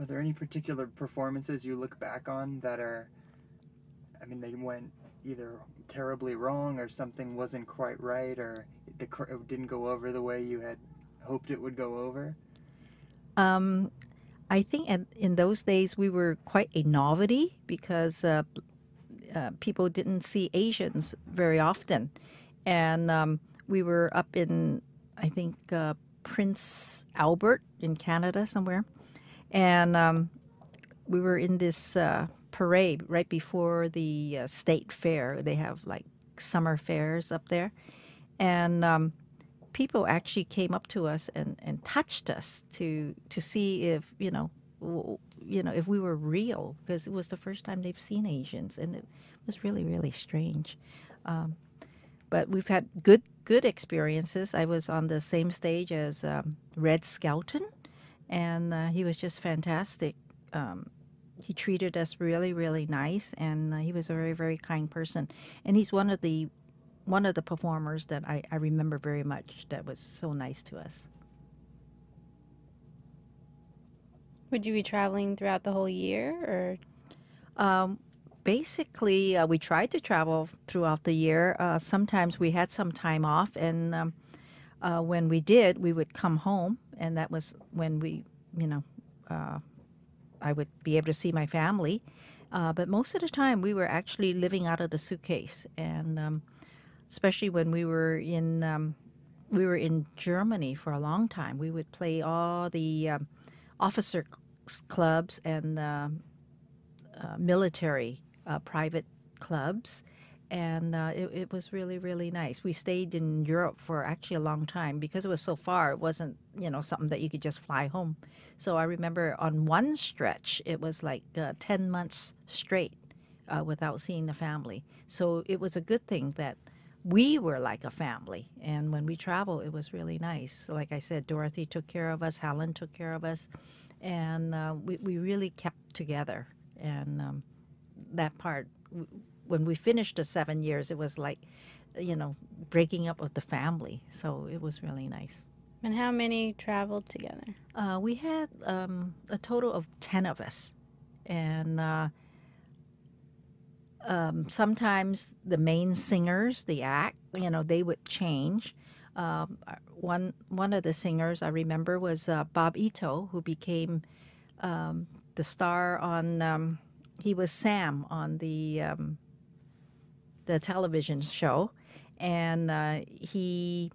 Are there any particular performances you look back on that are, I mean, they went either terribly wrong or something wasn't quite right or it didn't go over the way you had hoped it would go over? Um, I think in those days we were quite a novelty because people didn't see Asians very often. And we were up in, I think, Prince Albert in Canada somewhere. And we were in this parade right before the state fair. They have like summer fairs up there. And people actually came up to us and touched us to see if, if we were real, because it was the first time they've seen Asians. And it was really, really strange. Um, but we've had good experiences. I was on the same stage as Red Skelton, and he was just fantastic. He treated us really, really nice, and he was a very, very kind person. And he's one of the performers that I remember very much that was so nice to us. Would you be traveling throughout the whole year, or Um, Basically, we tried to travel throughout the year. Sometimes we had some time off, and when we did, we would come home, and that was when you know, uh, I would be able to see my family. But most of the time, we were actually living out of the suitcase, and especially when we were in Germany for a long time. We would play all the officer clubs and military private clubs, and it was really, really nice. We stayed in Europe for actually a long time because it was so far. It wasn't, something that you could just fly home. So I remember on one stretch, it was like 10 months straight without seeing the family. So it was a good thing that we were like a family. And when we traveled, it was really nice. So like I said, Dorothy took care of us, Helen took care of us, and we really kept together. And that part, when we finished the 7 years, it was like, you know, breaking up of the family. So it was really nice. and how many traveled together? We had a total of 10 of us. And sometimes the main singers, the act, they would change. One of the singers I remember was Bob Ito, who became the star on. He was Sam on the television show, and he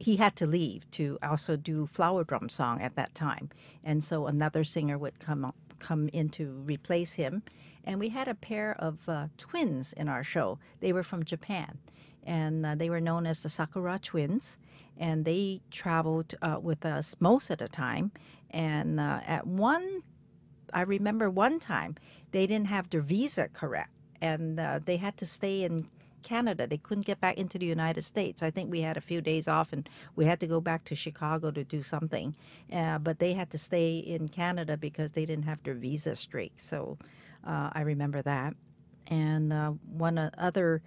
he had to leave to also do Flower Drum Song at that time, and so another singer would come in to replace him, and we had a pair of twins in our show. They were from Japan, and they were known as the Sakura Twins, and they traveled with us most of the time. And I remember one time they didn't have their visa correct, and they had to stay in Canada. They couldn't get back into the United States. I think we had a few days off, and we had to go back to Chicago to do something. But they had to stay in Canada because they didn't have their visa straight. So I remember that. And one other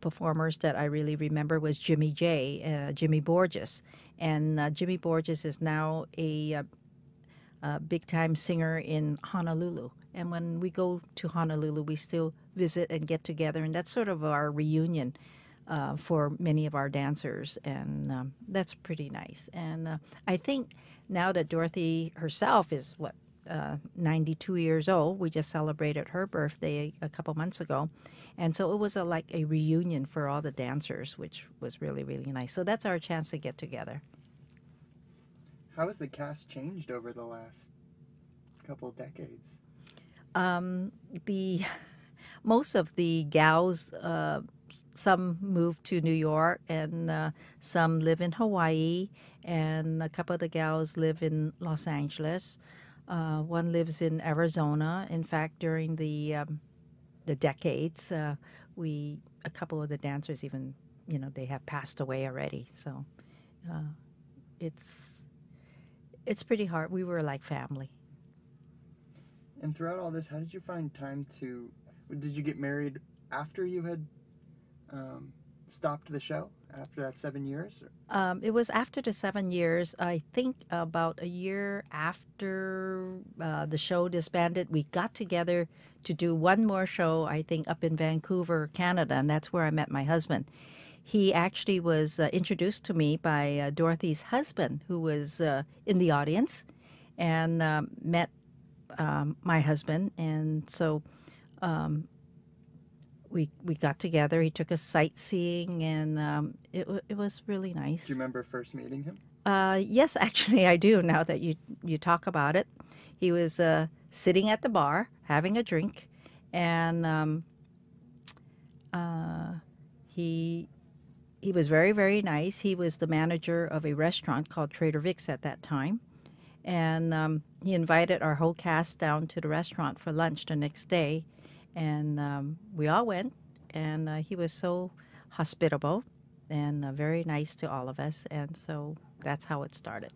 performers that I really remember was Jimmy Borges. And Jimmy Borges is now a big time singer in Honolulu. And when we go to Honolulu, we still visit and get together. And that's sort of our reunion for many of our dancers. And that's pretty nice. And I think now that Dorothy herself is, 92 years old, we just celebrated her birthday a couple months ago. And so it was like a reunion for all the dancers, which was really, really nice. So that's our chance to get together. How has the cast changed over the last couple decades? The Most of the gals, some moved to New York, and some live in Hawaii, and a couple of the gals live in Los Angeles. One lives in Arizona. In fact, during the decades, a couple of the dancers even, they have passed away already. So uh, it's it's pretty hard. We were like family. And throughout all this, how did you find time to? Did you get married after you had um, stopped the show after that 7 years? It was after the 7 years. I think about a year after the show disbanded, we got together to do one more show, I think, up in Vancouver, Canada, and that's where I met my husband. He actually was introduced to me by Dorothy's husband, who was in the audience, and met my husband. And so we got together. He took us sightseeing, and it was really nice. Do you remember first meeting him? Yes, actually, I do. Now that you talk about it, he was sitting at the bar having a drink, and he was very, very nice. He was the manager of a restaurant called Trader Vic's at that time, and he invited our whole cast down to the restaurant for lunch the next day. And we all went, and he was so hospitable and very nice to all of us. And so that's how it started.